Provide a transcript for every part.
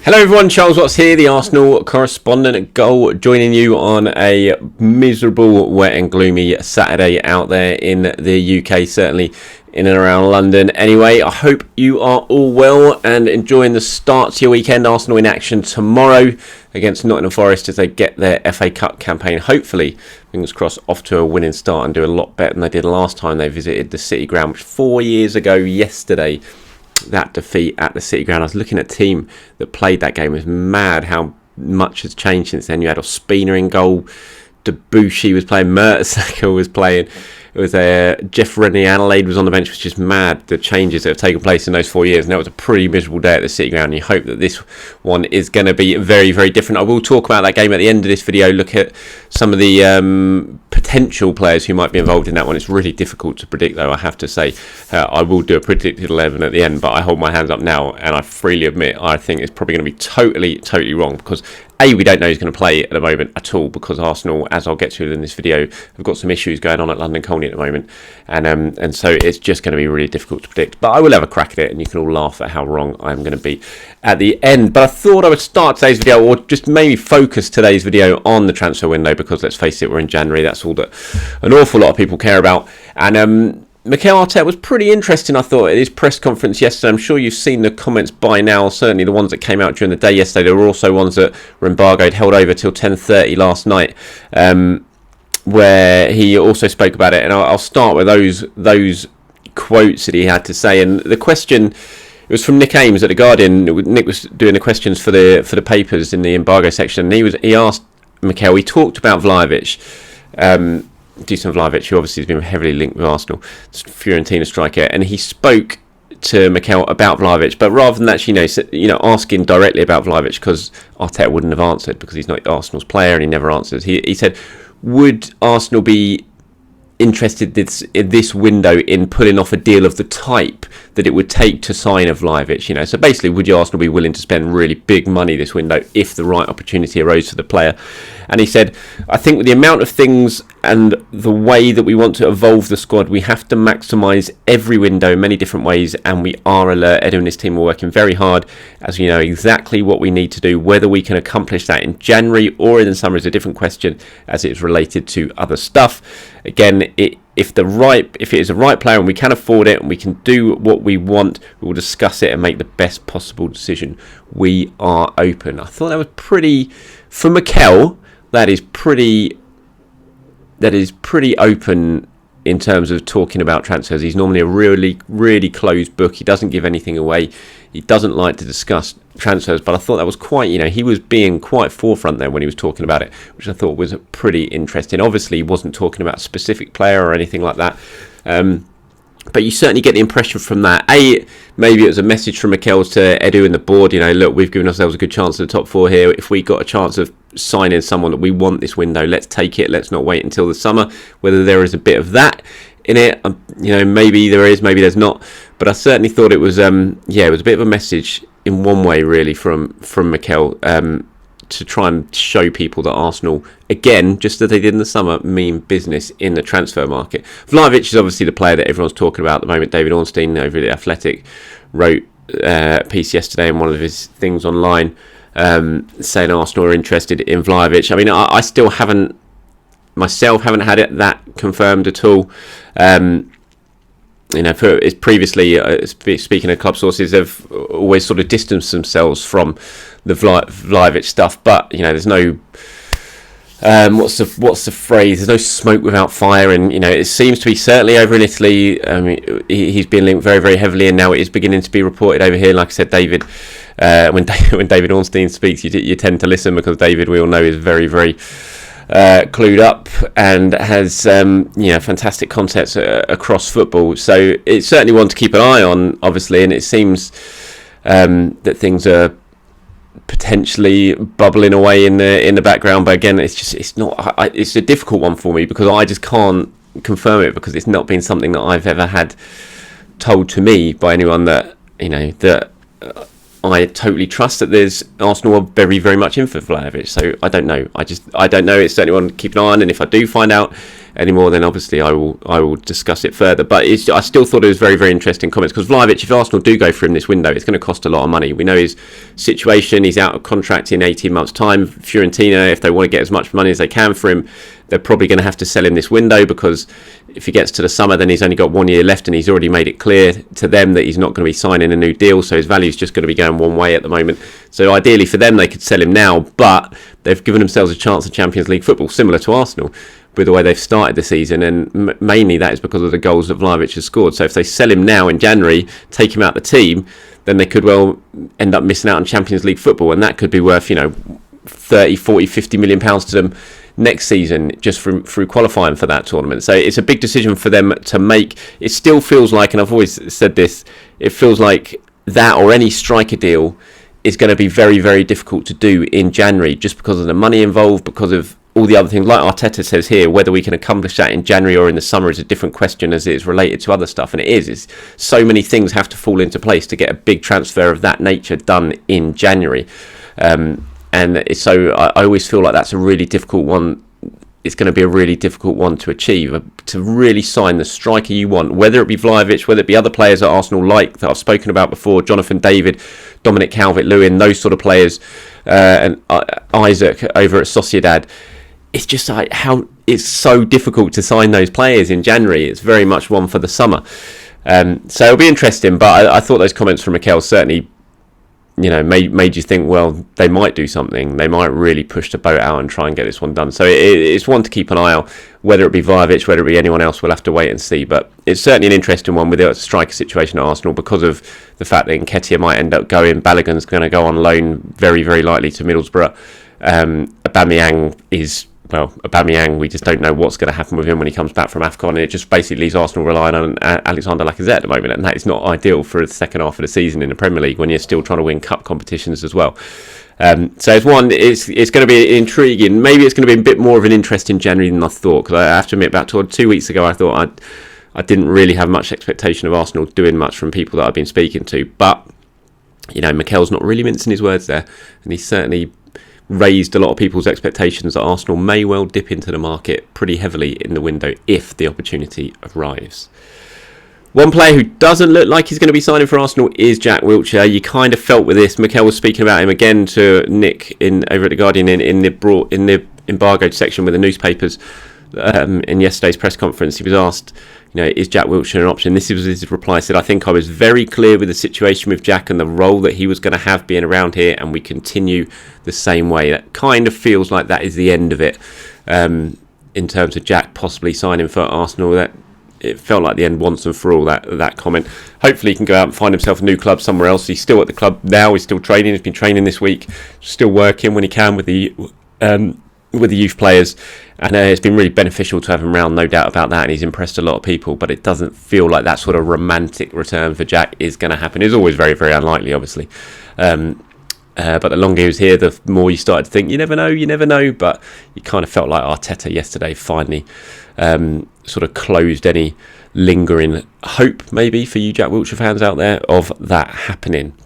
Hello everyone, Charles Watts here, the Arsenal correspondent at Goal, joining you on a miserable, wet and gloomy Saturday out there in the UK, certainly in and around London. Anyway, I hope you are all well and enjoying the start to your weekend. Arsenal in action tomorrow against Nottingham Forest as they get their FA Cup campaign, hopefully, fingers crossed, off to a winning start and do a lot better than they did last time they visited the City Ground, which 4 years ago yesterday. That defeat at the City Ground. I was looking at a team that played that game. It was mad how much has changed since then. You had Ospina in goal, Debussy was playing, Mertesacker was playing. It was Jeff Rennie-Adelaide was on the bench, which is just mad, the changes that have taken place in those 4 years. And that was a pretty miserable day at the City Ground. And you hope that this one is going to be very, very different. I will talk about that game at the end of this video, look at some of the potential players who might be involved in that one. It's really difficult to predict, though, I have to say. I will do a predicted 11 at the end, but I hold my hands up now, and I freely admit I think it's probably going to be totally wrong, because we don't know who's going to play at the moment at all, because Arsenal, as I'll get to in this video, have got some issues going on at London Colney at the moment, and so it's just going to be really difficult to predict. But I will have a crack at it, and you can all laugh at how wrong I'm going to be at the end. But I thought I would start today's video, or just maybe focus today's video on the transfer window, because let's face it, we're in January. That's all that an awful lot of people care about. And Mikel Arteta was pretty interesting, I thought, at his press conference yesterday. I'm sure you've seen the comments by now, certainly the ones that came out during the day yesterday. There were also ones that were embargoed, held over till 10:30 last night, where he also spoke about it. And I'll start with those quotes that he had to say. And the question, it was from Nick Ames at The Guardian. Nick was doing the questions for the papers in the embargo section. And he asked Mikel, he talked about Vlahovic, Dusan Vlahovic, who obviously has been heavily linked with Arsenal, Fiorentina striker, and he spoke to Mikel about Vlahovic, but rather than actually, asking directly about Vlahovic, because Arteta wouldn't have answered because he's not Arsenal's player and he never answers. He said, would Arsenal be interested in this window in pulling off a deal of the type that it would take to sign a Vlahovic? So basically, would Arsenal be willing to spend really big money this window if the right opportunity arose for the player? And he said, I think with the amount of things and the way that we want to evolve the squad, we have to maximise every window in many different ways, and we are alert. Edu and his team are working very hard, as we know exactly what we need to do. Whether we can accomplish that in January or in the summer is a different question, as it is related to other stuff. Again, if it is a right player and we can afford it and we can do what we want, we will discuss it and make the best possible decision. We are open. I thought that was pretty, for Mikel, that is pretty open in terms of talking about transfers. He's normally a really closed book. He doesn't give anything away. He doesn't like to discuss transfers, but I thought that was quite, he was being quite forefront there when he was talking about it, which I thought was pretty interesting. Obviously, he wasn't talking about a specific player or anything like that. But you certainly get the impression from that. Maybe it was a message from Mikel to Edu and the board. Look, we've given ourselves a good chance at the top four here. If we got a chance of signing someone that we want this window, let's take it. Let's not wait until the summer. Whether there is a bit of that in it, maybe there is, maybe there's not. But I certainly thought it was, it was a bit of a message in one way, really, from Mikel, to try and show people that Arsenal, again, just as they did in the summer, mean business in the transfer market. Vlahovic is obviously the player that everyone's talking about at the moment. David Ornstein over at The Athletic wrote a piece yesterday in one of his things online, saying Arsenal are interested in Vlahovic. I mean, I still haven't had it that confirmed at all. Previously, speaking of club sources, they've always sort of distanced themselves from the Vlahovic stuff. But there's no what's the phrase? There's no smoke without fire, and it seems to be certainly over in Italy. He's been linked very, very heavily, and now it is beginning to be reported over here. Like I said, David, when David Ornstein speaks, you tend to listen, because David, we all know, is very, very clued up and has fantastic concepts across football. So it's certainly one to keep an eye on, obviously, and it seems that things are potentially bubbling away in the background. But again, it's a difficult one for me, because I just can't confirm it, because it's not been something that I've ever had told to me by anyone that I totally trust, that there's Arsenal are very, very much in for Vlahovic. So I don't know. I don't know. It's certainly one to keep an eye on. And if I do find out anymore, then obviously I will discuss it further. But I still thought it was very, very interesting comments, because Vlahovic, if Arsenal do go for him this window, it's going to cost a lot of money. We know his situation. He's out of contract in 18 months' time. Fiorentina, if they want to get as much money as they can for him, they're probably going to have to sell him this window, because if he gets to the summer, then he's only got 1 year left, and he's already made it clear to them that he's not going to be signing a new deal, so his value is just going to be going one way at the moment. So ideally for them, they could sell him now, but they've given themselves a chance of Champions League football, similar to Arsenal, with the way they've started the season, and mainly that is because of the goals that Vlahovic has scored. So if they sell him now in January, take him out the team, then they could well end up missing out on Champions League football, and that could be worth 30, 40, 50 million pounds to them next season, just through qualifying for that tournament. So it's a big decision for them to make. It still feels like, and I've always said this, it feels like that or any striker deal is going to be very, very difficult to do in January, just because of the money involved, because of all the other things. Like Arteta says here, whether we can accomplish that in January or in the summer is a different question, as it is related to other stuff, and it's so many things have to fall into place to get a big transfer of that nature done in January. And so I always feel like that's a really difficult one. It's going to be a really difficult one to achieve, to really sign the striker you want, whether it be Vlahovic, whether it be other players at Arsenal like that I've spoken about before, Jonathan David, Dominic Calvert-Lewin, those sort of players, and Isaac over at Sociedad. It's just like how it's so difficult to sign those players in January. It's very much one for the summer. So it'll be interesting, but I thought those comments from Mikel certainly made you think, well, they might do something. They might really push the boat out and try and get this one done. So it's one to keep an eye on. Whether it be Vlahovic, whether it be anyone else, we'll have to wait and see. But it's certainly an interesting one with the striker situation at Arsenal, because of the fact that Nketiah might end up going. Balogun's going to go on loan, very, very likely, to Middlesbrough. Aubameyang, we just don't know what's going to happen with him when he comes back from AFCON. And it just basically leaves Arsenal relying on Alexander Lacazette at the moment, and that is not ideal for the second half of the season in the Premier League when you're still trying to win cup competitions as well. So it's going to be intriguing. Maybe it's going to be a bit more of an interest in January than I thought, because I have to admit, about 2 weeks ago, I thought I didn't really have much expectation of Arsenal doing much from people that I've been speaking to. But Mikel's not really mincing his words there, and he's certainly raised a lot of people's expectations that Arsenal may well dip into the market pretty heavily in the window if the opportunity arrives. One player who doesn't look like he's going to be signing for Arsenal is Jack Wilshere. You kind of felt with this. Mikel was speaking about him again to Nick over at The Guardian in the embargoed section with the newspapers in yesterday's press conference. He was asked, is Jack Wilshere an option? This was his reply. He said, I think I was very clear with the situation with Jack and the role that he was going to have being around here, and we continue the same way. That kind of feels like that is the end of it, in terms of Jack possibly signing for Arsenal. That it felt like the end once and for all, that comment. Hopefully he can go out and find himself a new club somewhere else. He's still at the club now. He's still training. He's been training this week, still working when he can with the youth players, and it's been really beneficial to have him around, no doubt about that, and he's impressed a lot of people. But it doesn't feel like that sort of romantic return for Jack is going to happen. It's always very, very unlikely, obviously, but the longer he was here, the more you started to think, you never know. But you kind of felt like Arteta yesterday finally sort of closed any lingering hope, maybe, for you Jack Wilshere fans out there, of that happening.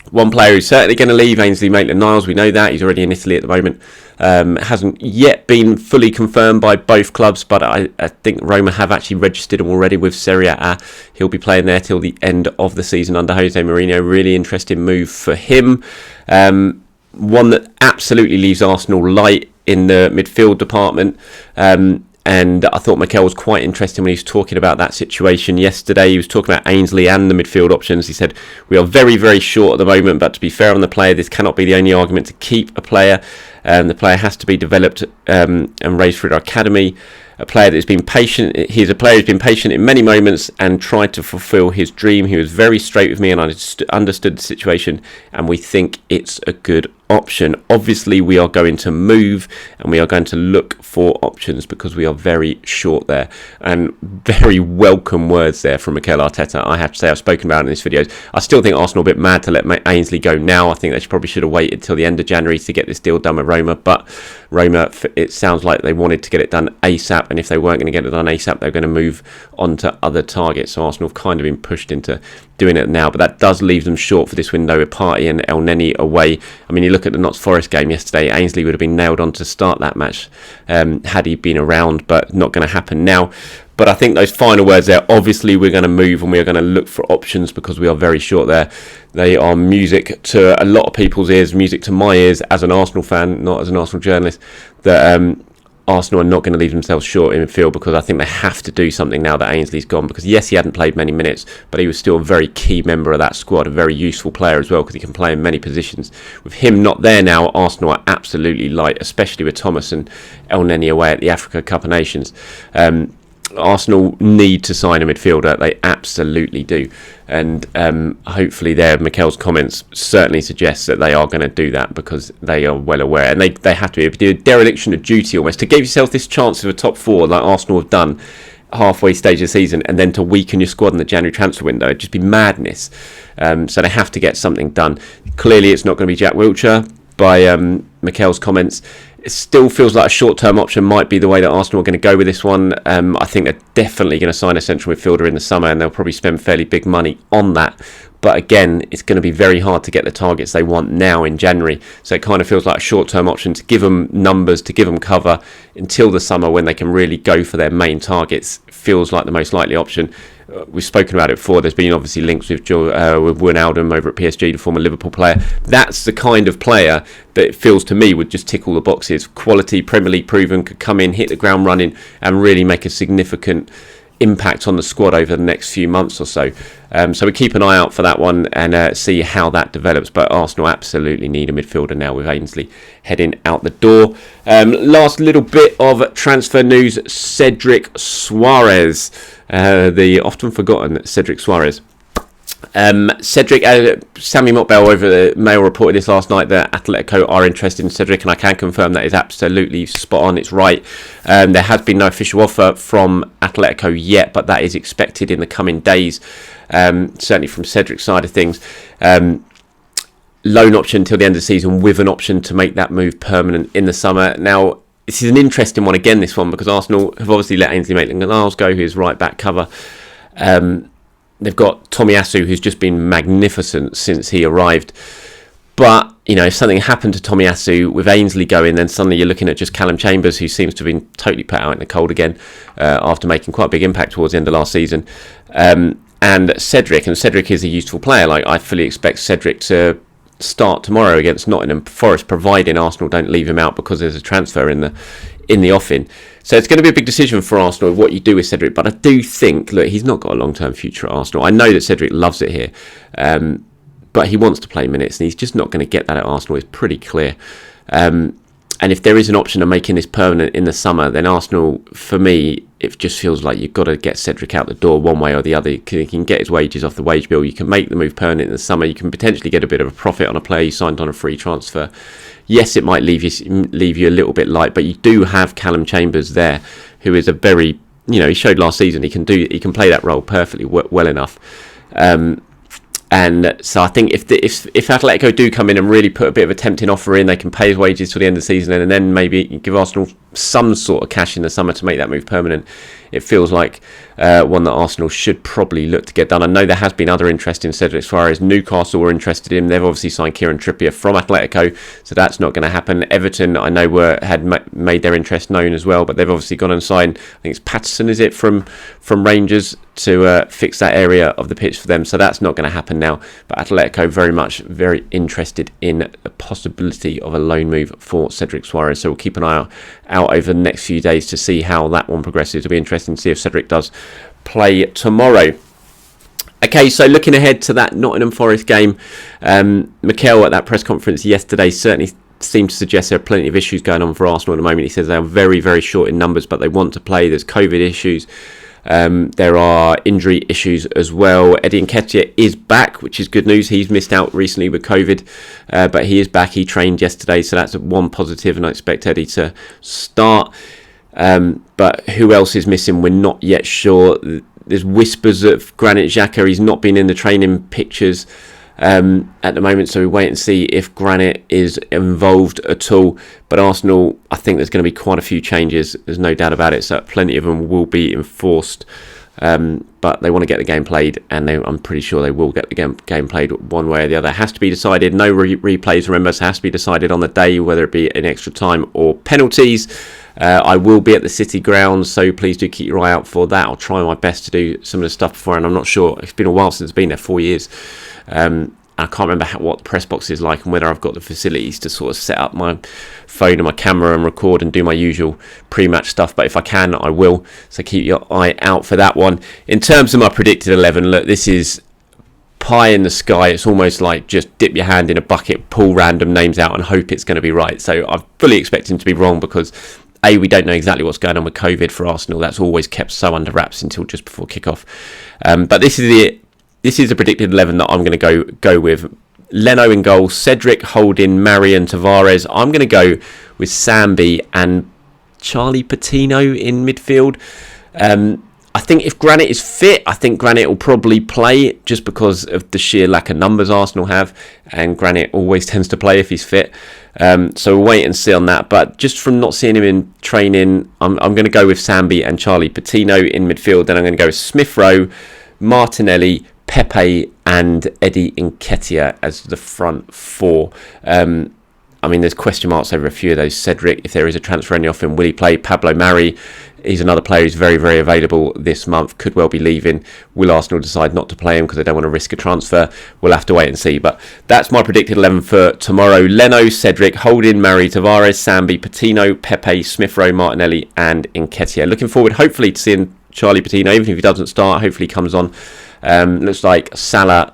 One player who's certainly going to leave, Ainsley Maitland-Niles. We know that. He's already in Italy at the moment. Hasn't yet been fully confirmed by both clubs, but I think Roma have actually registered him already with Serie A. He'll be playing there till the end of the season under Jose Mourinho. Really interesting move for him. One that absolutely leaves Arsenal light in the midfield department. And I thought Mikel was quite interesting when he was talking about that situation yesterday. He was talking about Ainsley and the midfield options. He said, we are very, very short at the moment, but to be fair on the player, this cannot be the only argument to keep a player. The player has to be developed and raised through our academy. A player that has been patient. He's a player who's been patient in many moments and tried to fulfil his dream. He was very straight with me and I understood the situation, and we think it's a good option. Obviously, we are going to move and we are going to look for options because we are very short there. And very welcome words there from Mikel Arteta. I have to say, I've spoken about it in this video. I still think Arsenal are a bit mad to let Ainsley go now. I think they probably should have waited till the end of January to get this deal done with Roma. But Roma, it sounds like they wanted to get it done ASAP, and if they weren't going to get it done ASAP, they're going to move on to other targets. So Arsenal have kind of been pushed into doing it now, but that does leave them short for this window with Partey and El Neni away. I mean, you look at the Nottingham Forest game yesterday, Ainsley would have been nailed on to start that match had he been around, but not going to happen now. But I think those final words there, obviously we're going to move and we're going to look for options because we are very short there. They are music to a lot of people's ears, music to my ears as an Arsenal fan, not as an Arsenal journalist, that Arsenal are not going to leave themselves short in midfield, because I think they have to do something now that Ainsley's gone, because yes, he hadn't played many minutes, but he was still a very key member of that squad, a very useful player as well, because he can play in many positions. With him not there now, Arsenal are absolutely light, especially with Thomas and El Neni away at the Africa Cup of Nations. Arsenal need to sign a midfielder. They absolutely do. And hopefully Mikel's comments certainly suggest that they are going to do that, because they are well aware. And they have to be a dereliction of duty almost, to give yourself this chance of a top four like Arsenal have done halfway stage of the season, and then to weaken your squad in the January transfer window. It'd just be madness. So they have to get something done. Clearly it's not going to be Jack Wilshere by Mikel's comments. It still feels like a short-term option might be the way that Arsenal are going to go with this one. I think they're definitely going to sign a central midfielder in the summer, and they'll probably spend fairly big money on that. But again, it's going to be very hard to get the targets they want now in January. So it kind of feels like a short-term option to give them numbers, to give them cover until the summer when they can really go for their main targets. Feels like the most likely option. We've spoken about it before. There's been obviously links with Wijnaldum over at PSG, the former Liverpool player. That's the kind of player that it feels to me would just tick all the boxes. Quality, Premier League proven, could come in, hit the ground running, and really make a significant impact on the squad over the next few months or so. So we keep an eye out for that one and see how that develops. But Arsenal absolutely need a midfielder now, with Ainsley heading out the door. Last little bit of transfer news: Cedric Soares, the often forgotten Cedric Soares. Sammy Motbell over the Mail reported this last night that Atletico are interested in Cedric, and I can confirm that is absolutely spot on. It's right. There has been no official offer from Atletico yet, but that is expected in the coming days. Certainly from Cedric's side of things. Loan option until the end of the season, with an option to make that move permanent in the summer. Now, this is an interesting one again, this one, because Arsenal have obviously let Ainsley Maitland-Niles go, who's right back cover. They've got Tomiyasu, who's just been magnificent since he arrived. But, you know, if something happened to Tomiyasu with Ainsley going, then suddenly you're looking at just Callum Chambers, who seems to have been totally put out in the cold again after making quite a big impact towards the end of last season. And Cedric is a useful player. Like, I fully expect Cedric to start tomorrow against Nottingham Forest, providing Arsenal don't leave him out because there's a transfer in the offing. So it's going to be a big decision for Arsenal what you do with Cedric. But I do think, look, he's not got a long-term future at Arsenal. I know that Cedric loves it here, but he wants to play minutes, and he's just not going to get that at Arsenal. It's pretty clear. And if there is an option of making this permanent in the summer, then Arsenal, for me, it just feels like you've got to get Cedric out the door one way or the other. He can get his wages off the wage bill. You can make the move permanent in the summer. You can potentially get a bit of a profit on a player you signed on a free transfer. Yes, it might leave you a little bit light, but you do have Callum Chambers there, who is a very, he showed last season he can play that role perfectly well enough. And so I think if Atletico do come in and really put a bit of a tempting offer in, they can pay his wages till the end of the season, and then maybe give Arsenal some sort of cash in the summer to make that move permanent. It feels like one that Arsenal should probably look to get done. I know there has been other interest in Cedric Soares. Newcastle were interested in him. They've obviously signed Kieran Trippier from Atletico, so that's not going to happen. Everton, I know, had made their interest known as well, but they've obviously gone and signed, I think it's Patterson, is it, from Rangers to fix that area of the pitch for them. So that's not going to happen now. But Atletico very interested in the possibility of a loan move for Cedric Soares. So we'll keep an eye out over the next few days to see how that one progresses. It'll be interesting to see if Cedric does play tomorrow. Okay, so looking ahead to that Nottingham Forest game, Mikel at that press conference yesterday certainly seemed to suggest there are plenty of issues going on for Arsenal at the moment. He says they are very, very short in numbers, but they want to play. There's COVID issues. There are injury issues as well. Eddie Nketiah is back, which is good news. He's missed out recently with COVID, but he is back. He trained yesterday, so that's one positive, and I expect Eddie to start. But who else is missing? We're not yet sure. There's whispers of Granit Xhaka. He's not been in the training pictures. at the moment, so we wait and see if Granit is involved at all. But Arsenal, I think there's going to be quite a few changes, there's no doubt about it, so plenty of them will be enforced. But they want to get the game played, and I'm pretty sure they will get the game played one way or the other. It has to be decided. No replays, remember, it has to be decided on the day, whether it be in extra time or penalties. I will be at the City grounds, so please do keep your eye out for that. I'll try my best to do some of the stuff before, and I'm not sure. It's been a while since I've been there, 4 years. I can't remember what the press box is like and whether I've got the facilities to sort of set up my phone and my camera and record and do my usual pre-match stuff. But if I can, I will. So keep your eye out for that one. In terms of my predicted 11, look, this is pie in the sky. It's almost like just dip your hand in a bucket, pull random names out and hope it's going to be right. So I'm fully expecting to be wrong because we don't know exactly what's going on with COVID for Arsenal. That's always kept so under wraps until just before kickoff. But this is a predicted 11 that I'm going to go with. Leno in goal, Cedric, Holding, Mari and Tavares. I'm going to go with Sambi and Charlie Patino in midfield. I think if Granit is fit, I think Granit will probably play just because of the sheer lack of numbers Arsenal have, and Granit always tends to play if he's fit. So we'll wait and see on that. But just from not seeing him in training, I'm going to go with Sambi and Charlie Patino in midfield. Then I'm going to go with Smith Rowe, Martinelli, Pepe and Eddie Nketiah as the front four. I mean, there's question marks over a few of those. Cedric, if there is a transfer only off him, will he play? Pablo Mari, he's another player who's very, very available this month, could well be leaving. Will Arsenal decide not to play him because they don't want to risk a transfer? We'll have to wait and see. But that's my predicted 11 for tomorrow. Leno, Cedric, Holding, Mari, Tavares, Sambi, Patino, Pepe, Smith Rowe, Martinelli and Nketiah. Looking forward, hopefully, to seeing Charlie Patino, even if he doesn't start, hopefully he comes on. Looks like Salah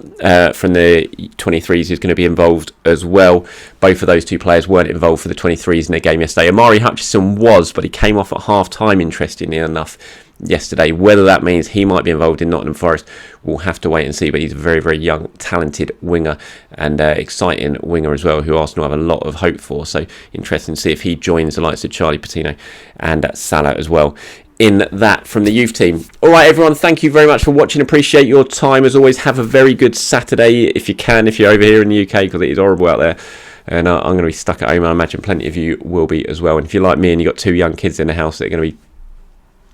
from the 23s is going to be involved as well. Both of those two players weren't involved for the 23s in their game yesterday. Amari Hutchinson was, but he came off at half time, interestingly enough, yesterday. Whether that means he might be involved in Nottingham Forest, we'll have to wait and see. But he's a very, very young, talented winger and exciting winger as well, who Arsenal have a lot of hope for. So interesting to see if he joins the likes of Charlie Patino and Salah as well in that from the youth team. All right, everyone, thank you very much for watching. Appreciate your time. As always, have a very good Saturday if you can, if you're over here in the UK, because it is horrible out there. And I'm going to be stuck at home. I imagine plenty of you will be as well. And if you're like me and you've got two young kids in the house that are going to be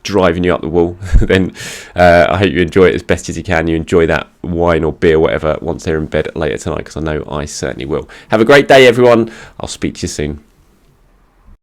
driving you up the wall, then I hope you enjoy it as best as you can. You enjoy that wine or beer, whatever, once they're in bed later tonight, because I know I certainly will. Have a great day, everyone. I'll speak to you soon.